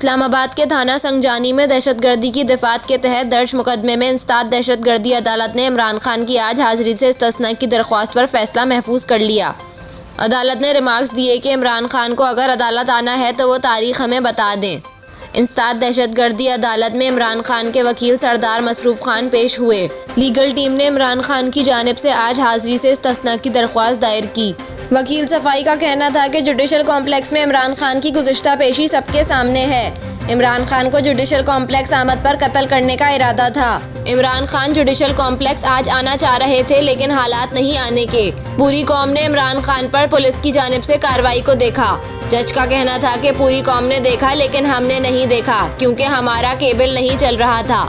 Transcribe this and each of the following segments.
इस्लामाबाद के थाना संजानी में दहशतगर्दी की दफात के तहत दर्ज मुकदमे में इंसदाद दहशतगर्दी अदालत ने इमरान खान की आज हाजिरी से इस्तिस्ना की दरख्वास्त पर फैसला महफूज कर लिया। अदालत ने रिमार्क्स दिए कि इमरान खान को अगर अदालत आना है तो वो तारीख हमें बता दें। इंसदाद दहशतगर्दी अदालत में इमरान खान के वकील सरदार मसरूफ खान पेश हुए। लीगल टीम ने इमरान खान की जानिब से आज हाजिरी से इस्तिस्ना की दरख्वास्त दायर की। वकील सफाई का कहना था कि जुडिशल कॉम्प्लेक्स में इमरान खान की गुज़िश्ता पेशी सबके सामने है। इमरान खान को जुडिशल कॉम्प्लेक्स आमद पर कत्ल करने का इरादा था। इमरान खान जुडिशल कॉम्प्लेक्स आज आना चाह रहे थे लेकिन हालात नहीं आने के। पूरी कौम ने इमरान खान पर पुलिस की जानिब से कार्रवाई को देखा। जज का कहना था कि पूरी कौम ने देखा लेकिन हमने नहीं देखा क्योंकि हमारा केबल नहीं चल रहा था।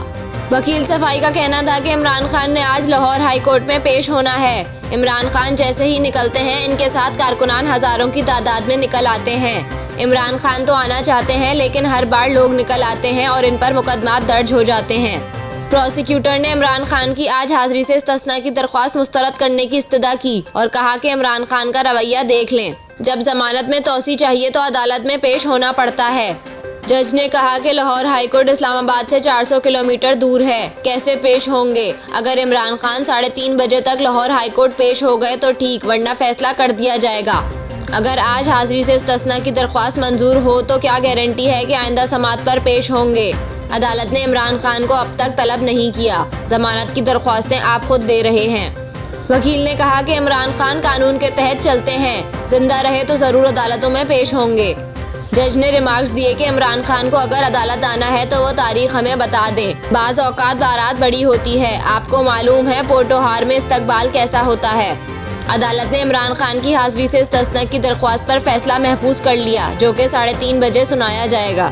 वकील सफाई का कहना था कि इमरान खान ने आज लाहौर हाई कोर्ट में पेश होना है। इमरान खान जैसे ही निकलते हैं इनके साथ कारकुनान हज़ारों की तादाद में निकल आते हैं। इमरान खान तो आना चाहते हैं लेकिन हर बार लोग निकल आते हैं और इन पर मुकदमात दर्ज हो जाते हैं। प्रोसिक्यूटर ने इमरान खान की आज हाजिरी से इस्तिस्ना की दरख्वास्त मुस्तरद करने की इस्तदा की और कहा कि इमरान खान का रवैया देख लें। जब जमानत में तोसी चाहिए तो अदालत में पेश होना पड़ता है। जज ने कहा कि लाहौर हाईकोर्ट इस्लामाबाद से 400 किलोमीटर दूर है, कैसे पेश होंगे? अगर इमरान खान 3:30 बजे तक लाहौर हाईकोर्ट पेश हो गए तो ठीक, वरना फैसला कर दिया जाएगा। अगर आज हाजिरी से इस्तिस्ना की दरख्वास्त मंजूर हो तो क्या गारंटी है कि आइंदा समात पर पेश होंगे? अदालत ने इमरान खान को अब तक तलब नहीं किया। जमानत की दरख्वास्तें आप खुद दे रहे हैं। वकील ने कहा कि इमरान खान कानून के तहत चलते हैं, जिंदा रहे तो ज़रूर अदालतों में पेश होंगे। जज ने रिमार्क्स दिए कि इमरान खान को अगर अदालत आना है तो वो तारीख हमें बता दें। बाज़ औक़ात बारात बड़ी होती है, आपको मालूम है पोर्टोहार में इस्तकबाल कैसा होता है। अदालत ने इमरान खान की हाजिरी से इस्तिस्ना की दरख्वास्त पर फैसला महफूज कर लिया जो कि 3:30 बजे सुनाया जाएगा।